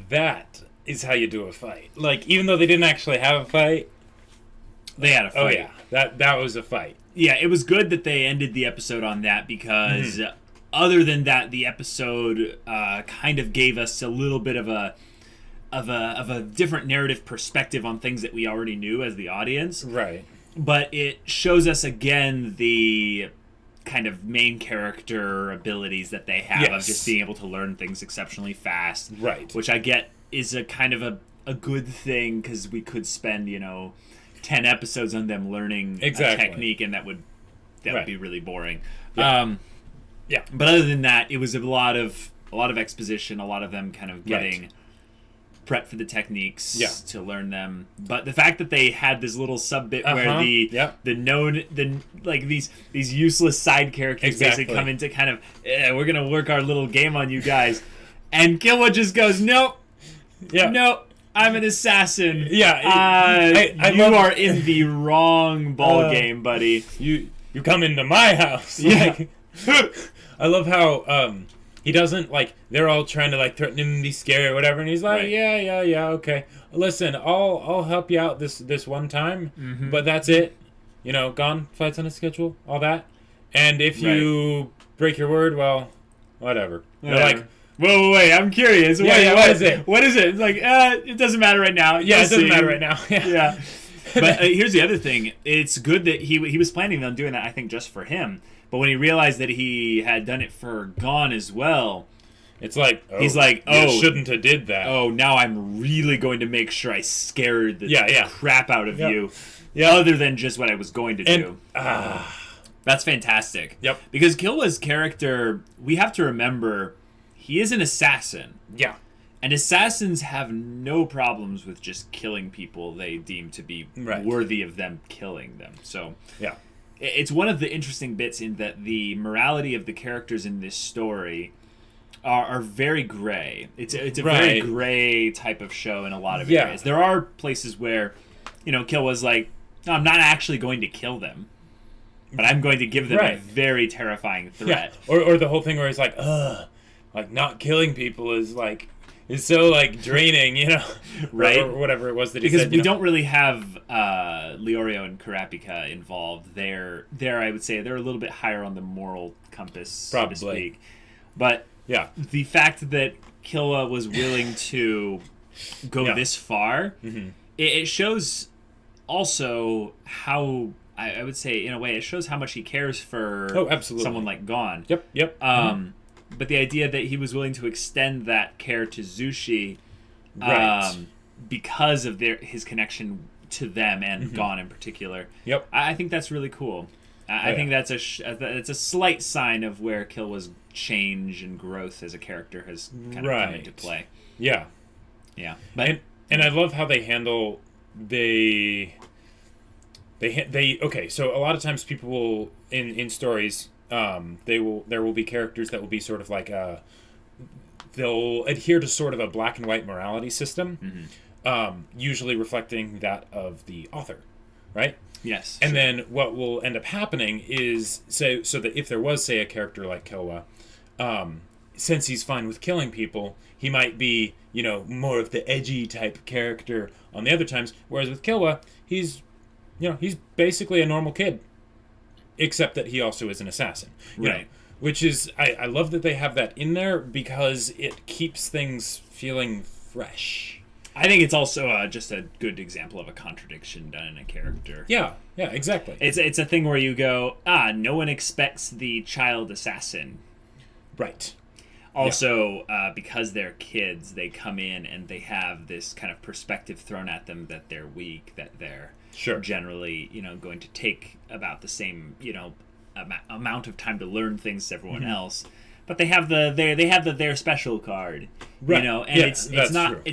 that is how you do a fight. Like, even though they didn't actually have a fight, they had a fight. Oh yeah, that was a fight. Yeah, it was good that they ended the episode on that because other than that, the episode kind of gave us a little bit of a different narrative perspective on things that we already knew as the audience. Right. But it shows us again the kind of main character abilities that they have of just being able to learn things exceptionally fast. Right. Which I get is a kind of a good thing because we could spend, 10 episodes on them learning a technique, and that would be really boring. Yeah. But other than that, it was a lot of exposition, a lot of them kind of getting prepped for the techniques to learn them. But the fact that they had this little sub bit where these useless side characters basically come in to kind of we're gonna work our little game on you guys, and Killua just goes nope, I'm an assassin. Yeah, you are in the wrong ball game, buddy. You come into my house. Yeah. I love how he doesn't, like, they're all trying to, like, threaten him and be scary or whatever, and he's like, yeah, okay. Listen, I'll help you out this one time, but that's it. Gone, fights on a schedule, all that. And if you break your word, well, whatever. They're like, whoa, wait, I'm curious. What is it? What is it? It's like, it doesn't matter right now. Yeah, it doesn't matter right now. Yeah. But here's the other thing. It's good that he was planning on doing that, I think, just for him. But when he realized that he had done it for Gon as well, it's like, he's like, oh, shouldn't have did that. Oh, now I'm really going to make sure I scared the crap out of you. Yeah. Other than just what I was going to do. That's fantastic. Yep. Because Killua's character, we have to remember, he is an assassin. Yeah. And assassins have no problems with just killing people they deem to be worthy of them killing them. So yeah. It's one of the interesting bits in that the morality of the characters in this story are very gray. It's a very gray type of show in a lot of areas. There are places where, Killua's like, no, I'm not actually going to kill them, but I'm going to give them a very terrifying threat. Yeah. Or the whole thing where he's like, like not killing people is so like draining, right? Or whatever it was that he said. Because we don't really have Leorio and Kurapika involved. They're I would say they're a little bit higher on the moral compass, probably, so to speak. But the fact that Killua was willing to go this far, it shows also how, I would say, in a way, it shows how much he cares for someone like Gon. Yep. But the idea that he was willing to extend that care to Zushi because of his connection to them and Gon in particular. Yep. I think that's really cool. I think that's it's a slight sign of where Killua's change and growth as a character has kind of come into play. Yeah. Yeah. But and I love how they handle okay, so a lot of times people will in stories there will be characters that will be sort of like they'll adhere to sort of a black and white morality system, usually reflecting that of the author, right? Yes. And then what will end up happening is so that if there was, say, a character like Killua, since he's fine with killing people, he might be, more of the edgy type character on the other times, whereas with Killua, he's basically a normal kid. Except that he also is an assassin. Right. Which is, I love that they have that in there because it keeps things feeling fresh. I think it's also just a good example of a contradiction done in a character. Yeah, exactly. It's a thing where you go, no one expects the child assassin. Right. Also, because they're kids, they come in and they have this kind of perspective thrown at them that they're weak, that they're generally, going to take about the same, amount of time to learn things as everyone else. But they have their special card, and it's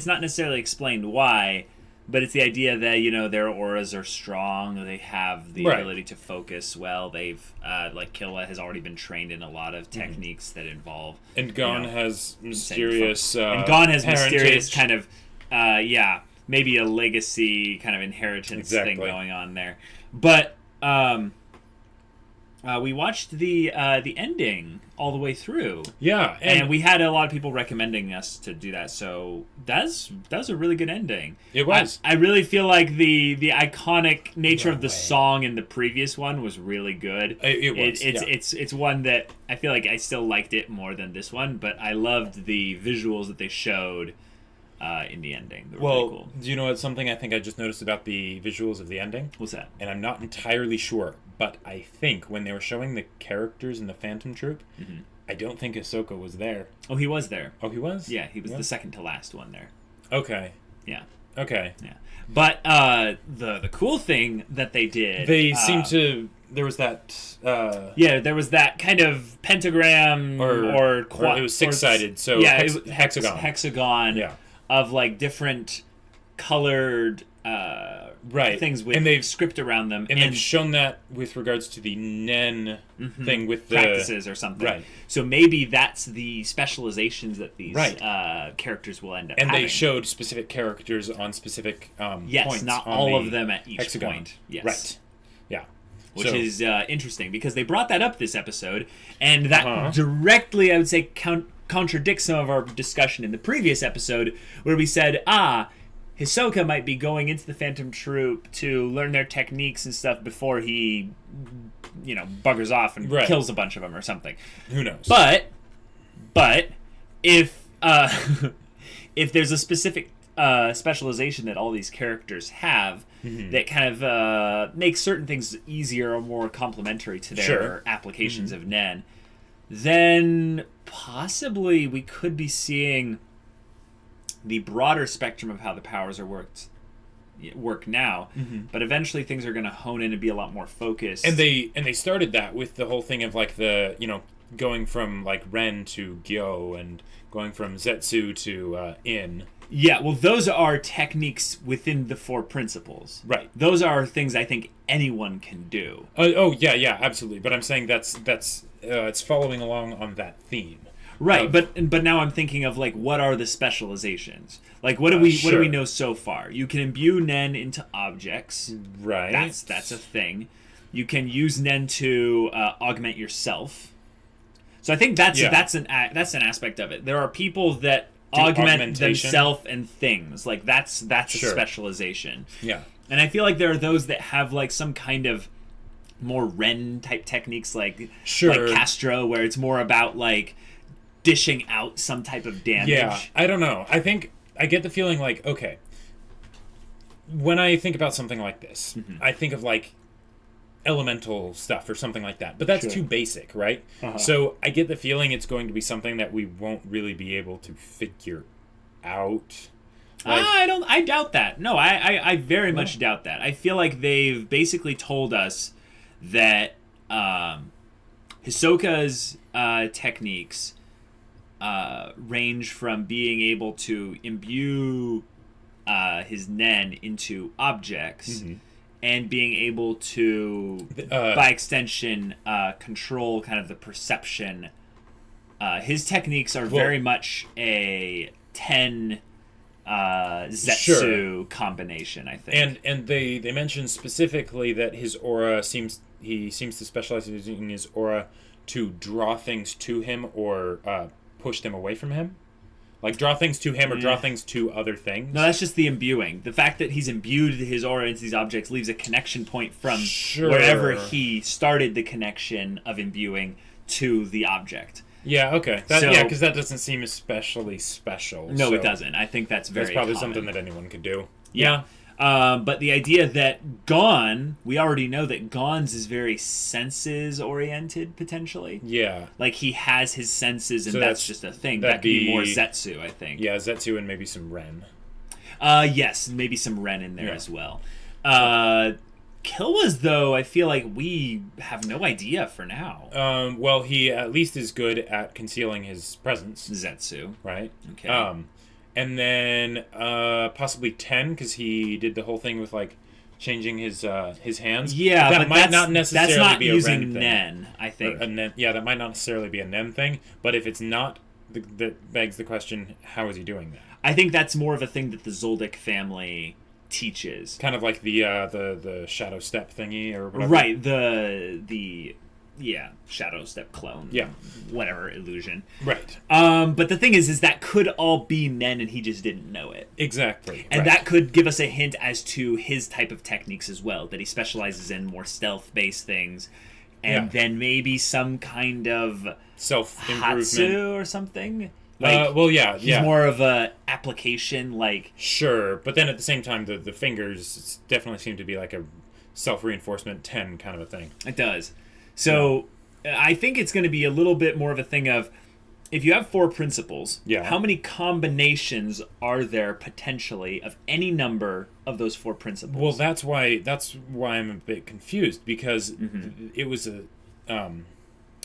not necessarily explained why, but it's the idea that their auras are strong, they have the ability to focus well. They've like Killua has already been trained in a lot of techniques that involve, and Gon has mysterious kind of maybe a legacy kind of inheritance thing going on there. But We watched the ending all the way through. Yeah, and we had a lot of people recommending us to do that. So that was a really good ending. It was. I really feel like the iconic nature of the song in the previous one was really good. It was. It's one that I feel like I still liked it more than this one, but I loved the visuals that they showed in the ending. They were really cool. Do you know what something I think I just noticed about the visuals of the ending? What's that? And I'm not entirely sure, but I think when they were showing the characters in the Phantom Troop, I don't think Ahsoka was there. Oh, he was there. Oh, he was? Yeah, he was the second to last one there. Okay. Yeah. Okay. Yeah. But the cool thing that they did... They seemed to... There was that... there was that kind of pentagram or it was six-sided, so yeah, it was hexagon. Hexagon. Yeah. Of like different colored things with and they've script around them, and they've shown that with regards to the Nen thing with the practices or something. Right. So maybe that's the specializations that these characters will end up and having. they showed specific characters on specific points. Not on all of them at each hexagon. point. Yes. Right. Yeah. Which is interesting because they brought that up this episode, and that directly, I would say, contradicts some of our discussion in the previous episode where we said, Hisoka might be going into the Phantom Troop to learn their techniques and stuff before he, buggers off and kills a bunch of them or something. Who knows? But if if there's a specific specialization that all these characters have that kind of makes certain things easier or more complementary to their applications of Nen, then possibly we could be seeing the broader spectrum of how the powers are work now, but eventually things are going to hone in and be a lot more focused. And they started that with the whole thing of like the going from like Ren to Gyo and going from Zetsu to In. Yeah, well, those are techniques within the four principles. Right. Those are things I think anyone can do. Yeah, absolutely. But I'm saying that's it's following along on that theme. Right, but now I'm thinking of like what are the specializations? Like what do we know so far? You can imbue Nen into objects. Right. That's a thing. You can use Nen to augment yourself. So I think that's an aspect of it. There are people that augment themselves and things. Like that's a specialization. Yeah. And I feel like there are those that have like some kind of more Ren type techniques like Castro, where it's more about like dishing out some type of damage. Yeah, I don't know. I think I get the feeling like, okay, when I think about something like this, I think of like elemental stuff or something like that. But that's too basic, right? So I get the feeling it's going to be something that we won't really be able to figure out. Like, I doubt that. No, I very much doubt that. I feel like they've basically told us that Hisoka's techniques range from being able to imbue his Nen into objects and being able to, by extension, control kind of the perception. His techniques are very much a 10 Zetsu combination, I think. And they mentioned specifically that his aura he seems to specialize in using his aura to draw things to him or push them away from him. Like draw things to him or draw things to other things. No, that's just the imbuing. The fact that he's imbued his aura into these objects leaves a connection point from wherever he started the connection of imbuing to the object. Yeah, okay. Because that doesn't seem especially special. No, it doesn't. I think that's very probably common. something that anyone could do. Yeah. But the idea that Gon, we already know that Gon's is very senses-oriented, potentially. Yeah. Like, he has his senses, and that's just a thing. That could be more Zetsu, I think. Yeah, Zetsu and maybe some Ren. Yes, maybe some Ren in there as well. Killua's, though, I feel like we have no idea for now. Well, he at least is good at concealing his presence. Zetsu. Right? Okay. And then possibly 10, because he did the whole thing with like changing his hands. Yeah, that might not necessarily be a Ren thing. That's not using Nen, I think. That might not necessarily be a Nen thing. But if it's not, that begs the question: how is he doing that? I think that's more of a thing that the Zoldyck family teaches. Kind of like the Shadow Step thingy or whatever. Right. The shadow step clone, yeah, whatever illusion, right. But the thing is that could all be Nen, and he just didn't know it. Exactly, and that could give us a hint as to his type of techniques as well. That he specializes in more stealth-based things, and then maybe some kind of self-improvement Hatsu or something. He's more of a application, like sure, but then at the same time, the fingers definitely seem to be like a self-reinforcement 10 kind of a thing. It does. So I think it's going to be a little bit more of a thing of, if you have 4 principles, how many combinations are there potentially of any number of those 4 principles? Well, that's why I'm a bit confused, because it was a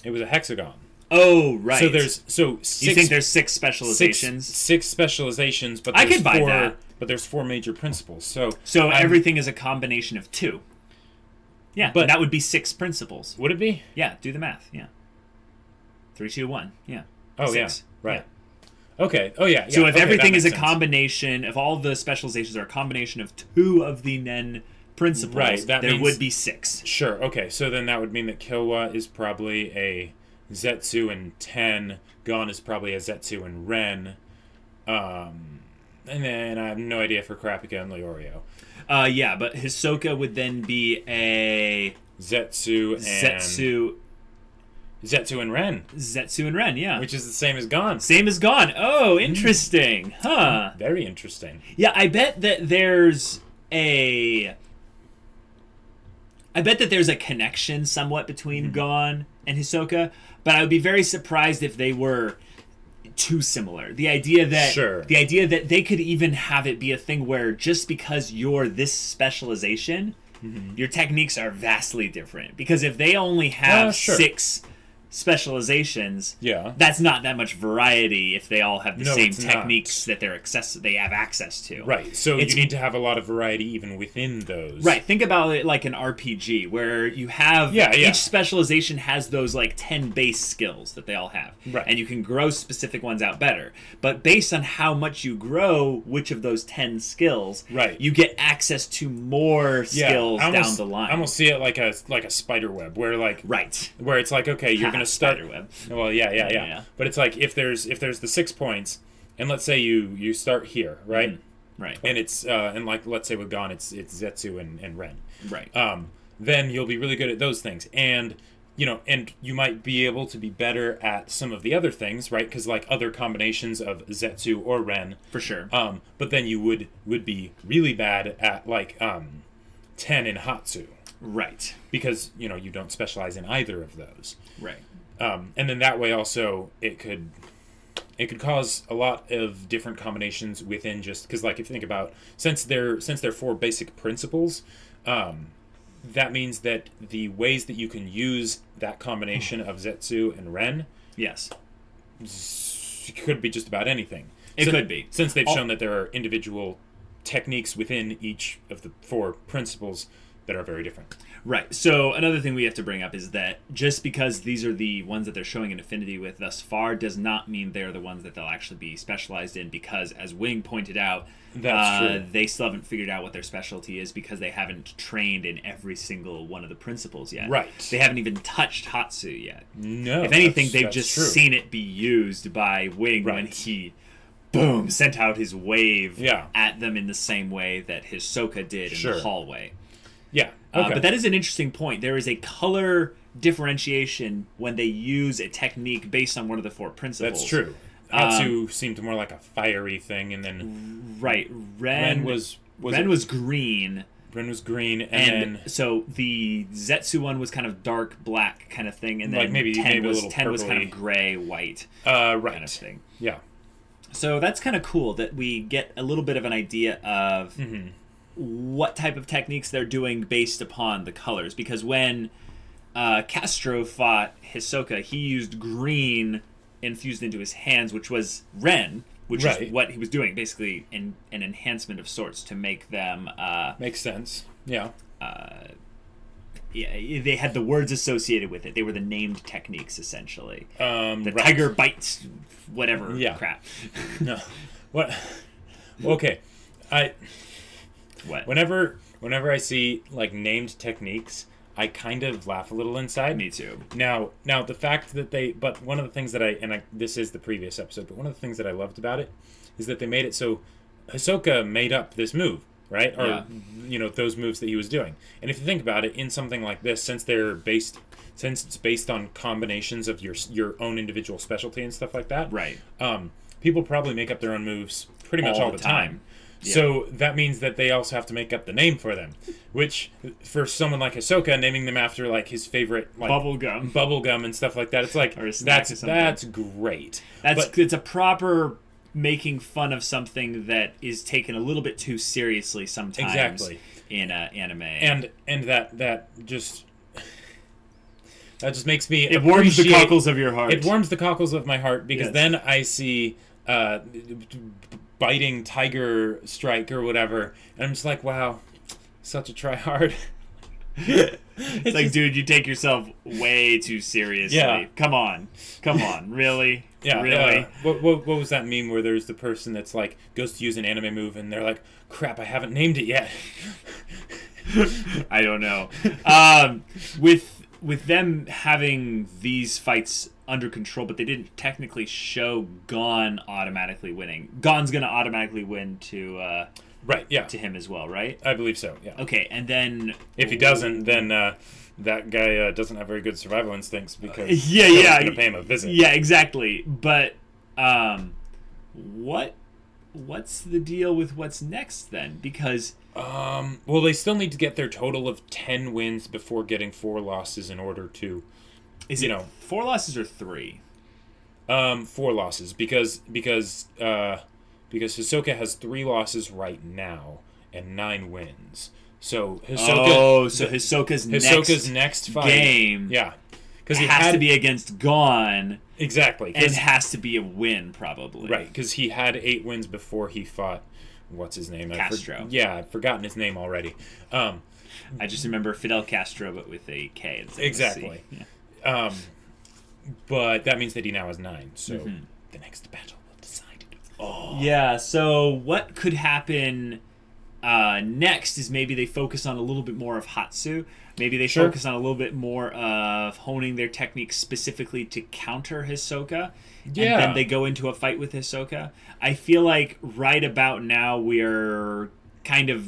hexagon. Oh, right. So there's six, you think there's 6 specializations? Six specializations, but I could buy that. But there's 4 major principles. So everything is a combination of 2. Yeah, but that would be 6 principles. Would it be? Yeah, do the math. Yeah. 3, 2, 1. Yeah. Oh, 6. Yeah. Right. Yeah. Okay. Oh, yeah. So if everything is a combination, if all the specializations are a combination of 2 of the Nen principles, there would be 6. Sure. Okay. So then that would mean that Killua is probably a Zetsu and 10. Gon is probably a Zetsu and Ren. And then I have no idea for Kurapika and Leorio. Yeah, but Hisoka would then be a Zetsu and Ren. Zetsu and Ren, yeah. Which is the same as Gon. Same as Gon. Oh, interesting. Huh. Very interesting. Yeah, I bet that there's a connection somewhat between Gon and Hisoka, but I would be very surprised if they were too similar. The idea that they could even have it be a thing where just because you're this specialization, your techniques are vastly different. Because if they only have 6 specializations, that's not that much variety if they all have the same techniques that they have access to. Right. So you need to have a lot of variety even within those. Right. Think about it like an RPG where you have each specialization has those like 10 base skills that they all have. Right. And you can grow specific ones out better. But based on how much you grow which of those 10 skills, you get access to more skills down the line. I almost see it like a spider web where where it's like, okay, you're going to start web. Well, yeah. But it's like if there's the 6 points, and let's say you start here, right? Right. And it's and like let's say with Gon, it's Zetsu and Ren. Right. Then you'll be really good at those things, and you might be able to be better at some of the other things, right? Because like other combinations of Zetsu or Ren, for sure. But then you would be really bad at like 10 in Hatsu. Right. Because you don't specialize in either of those. Right. And then that way also it could cause a lot of different combinations within just because like if you think about since they're 4 basic principles, that means that the ways that you can use that combination of Zetsu and Ren could be just about anything. It could be, since they've shown that there are individual techniques within each of the 4 principles that are very different. Right. So another thing we have to bring up is that just because these are the ones that they're showing an affinity with thus far does not mean they're the ones that they'll actually be specialized in, because as Wing pointed out, they still haven't figured out what their specialty is because they haven't trained in every single one of the principles yet. Right. They haven't even touched Hatsu yet. No. If anything, they've just seen it be used by Wing when he sent out his wave at them in the same way that Hisoka did in the hallway. Yeah. Okay. But that is an interesting point. There is a color differentiation when they use a technique based on one of the 4 principles. That's true. Hatsu seemed more like a fiery thing, and then Ren was green. Ren was green, and then so the Zetsu one was kind of dark black kind of thing, and then like maybe 10 a little 10 was kind of gray white kind of thing. Yeah. So that's kind of cool that we get a little bit of an idea of what type of techniques they're doing based upon the colors. Because when Castro fought Hisoka, he used green infused into his hands, which was Ren, which is what he was doing, basically an enhancement of sorts to make them... Makes sense, yeah. They had the words associated with it. They were the named techniques, essentially. The tiger bites, whatever crap. No. What? Okay. What? Whenever I see like named techniques, I kind of laugh a little inside. Me too. Now the fact that but one of the things that this is the previous episode, but one of the things that I loved about it is that they made it so Hisoka made up this move, right? Or, those moves that he was doing. And if you think about it, in something like this, since it's based on combinations of your own individual specialty and stuff like that, right? People probably make up their own moves pretty much all the time. Yeah. So that means that they also have to make up the name for them, which for someone like Hisoka, naming them after like his favorite like bubblegum and stuff like that, it's like that's great. It's a proper making fun of something that is taken a little bit too seriously sometimes in anime, and that just makes me it warms the cockles of your heart. It warms the cockles of my heart because then I see biting tiger strike or whatever, and I'm just like, wow, such a try hard. It's like, dude, you take yourself way too seriously. Yeah. Come on, really? Yeah, really. What was that meme where there's the person that's like goes to use an anime move and they're like, crap, I haven't named it yet. I don't know. With them having these fights under control, but they didn't technically show Gon automatically winning. Gon's gonna automatically win to to him as well, right? I believe so. Yeah. Okay, and then if he doesn't, then that guy doesn't have very good survival instincts because he's gonna pay him a visit. Yeah, exactly. But what's the deal with what's next then? Because well, they still need to get their total of 10 wins before getting 4 losses in order to. Is it 4 losses or 3? 4 losses because Hisoka has 3 losses right now and 9 wins. So Hisoka's next fight game, because he has to be against Gon, exactly, and has to be a win probably, right? Because he had 8 wins before he fought. What's his name? Castro. I've forgotten his name already. I just remember Fidel Castro, but with a K. Exactly. Yeah. But that means that he now has 9. So the next battle will decide it. Oh. Yeah. So what could happen next is maybe they focus on a little bit more of Hatsu. Maybe they focus on a little bit more of honing their techniques specifically to counter Hisoka. Yeah. And then they go into a fight with Hisoka. I feel like right about now we're kind of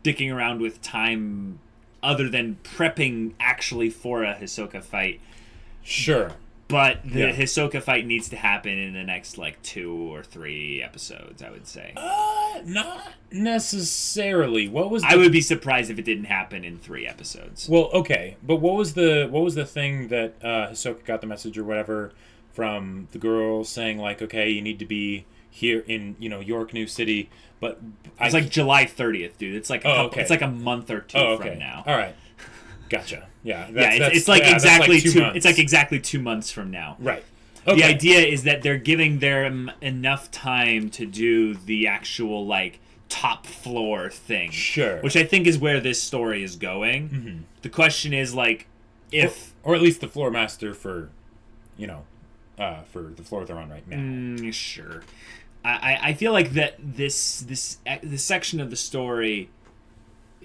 dicking around with time other than prepping actually for a Hisoka fight. Sure. But the Hisoka fight needs to happen in the next, 2 or 3 episodes, I would say. Not necessarily. I would be surprised if it didn't happen in 3 episodes. Well, okay. But what was the thing that Hisoka got the message or whatever from the girl saying, okay, you need to be here in, York New City, but... It's July 30th, dude. It's it's like a month or 2 from now. All right. Gotcha. Yeah. It's exactly 2 months. It's exactly 2 months from now. Right. Okay. The idea is that they're giving them enough time to do the actual top floor thing. Sure. Which I think is where this story is going. Mm-hmm. The question is if or at least the floor master for the floor they're on right now. Sure. I feel like that this section of the story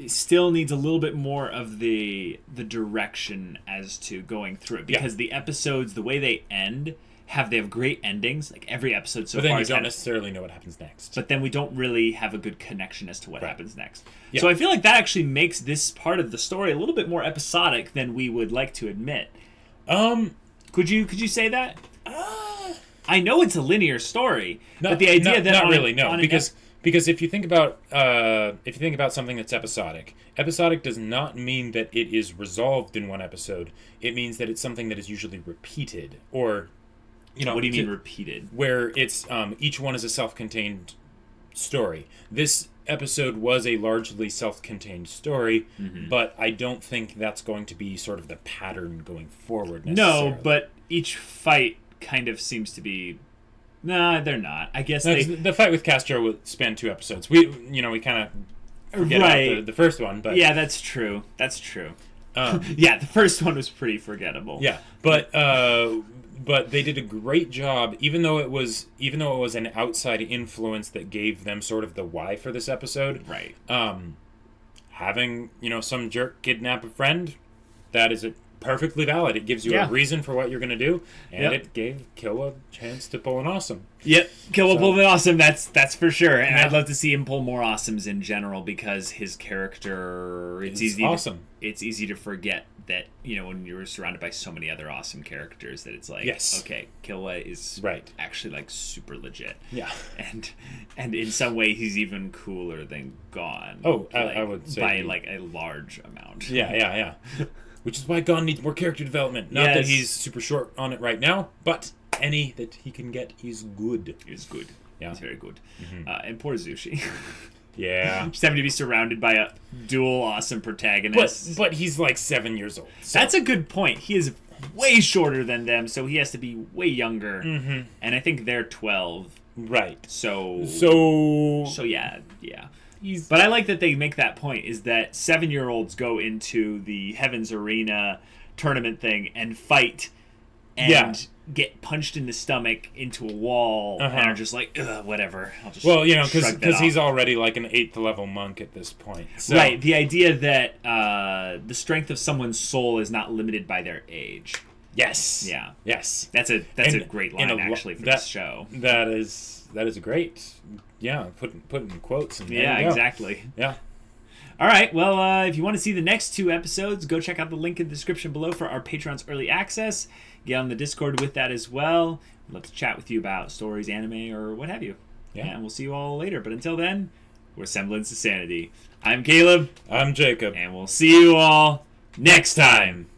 still needs a little bit more of the direction as to going through it, because the episodes, the way they end, they have great endings. Every episode so far. But then you don't necessarily know what happens next. But then we don't really have a good connection as to what happens next. Yeah. So I feel like that actually makes this part of the story a little bit more episodic than we would like to admit. Could you say that? I know it's a linear story, but the idea that not really, no, because if you think about something that's episodic does not mean that it is resolved in one episode. It means that it's something that is usually repeated, or what do you mean repeated? Where it's each one is a self-contained story. This episode was a largely self-contained story, but I don't think that's going to be sort of the pattern going forward necessarily. No, but each fight kind of seems to be... Nah, they're not. I guess the fight with Castro would span 2 episodes. We kind of forget about the first one, but... Yeah, that's true. Yeah, the first one was pretty forgettable. Yeah, but they did a great job, even though it was an outside influence that gave them sort of the why for this episode. Right. Having some jerk kidnap a friend, that is perfectly valid. It gives you a reason for what you're going to do, and it gave Killua a chance to pull an awesome. Yep, Killua pulled an awesome. That's for sure. And I'd love to see him pull more awesomes in general because his character, it's easy to forget that, when you're surrounded by so many other awesome characters, that it's like, okay, Killua is actually like super legit. Yeah. And in some way he's even cooler than Gon. Oh, I would say by like a large amount. Yeah. Which is why Gon needs more character development. Not that he's super short on it right now, but any that he can get, he's good. He's good. Yeah. He's very good. And poor Zushi. Yeah. Just having to be surrounded by a dual awesome protagonist. But he's like 7 years old. So. That's a good point. He is way shorter than them, so he has to be way younger. Mm-hmm. And I think they're 12. Right. So yeah. But I like that they make that point, is that 7-year-olds go into the Heaven's Arena tournament thing and fight and get punched in the stomach into a wall and are just like, ugh, whatever. I'll just because he's already like an 8th level monk at this point. So. Right. The idea that the strength of someone's soul is not limited by their age. Yes. Yeah. Yes. That's a great line actually for this show. That is a great. Yeah, put in quotes. And exactly. Yeah. All right. Well, if you want to see the next 2 episodes, go check out the link in the description below for our Patreon's early access. Get on the Discord with that as well. We'd love to chat with you about stories, anime, or what have you. Yeah, and we'll see you all later. But until then, we're Semblance of Sanity. I'm Caleb. I'm Jacob. And we'll see you all next time.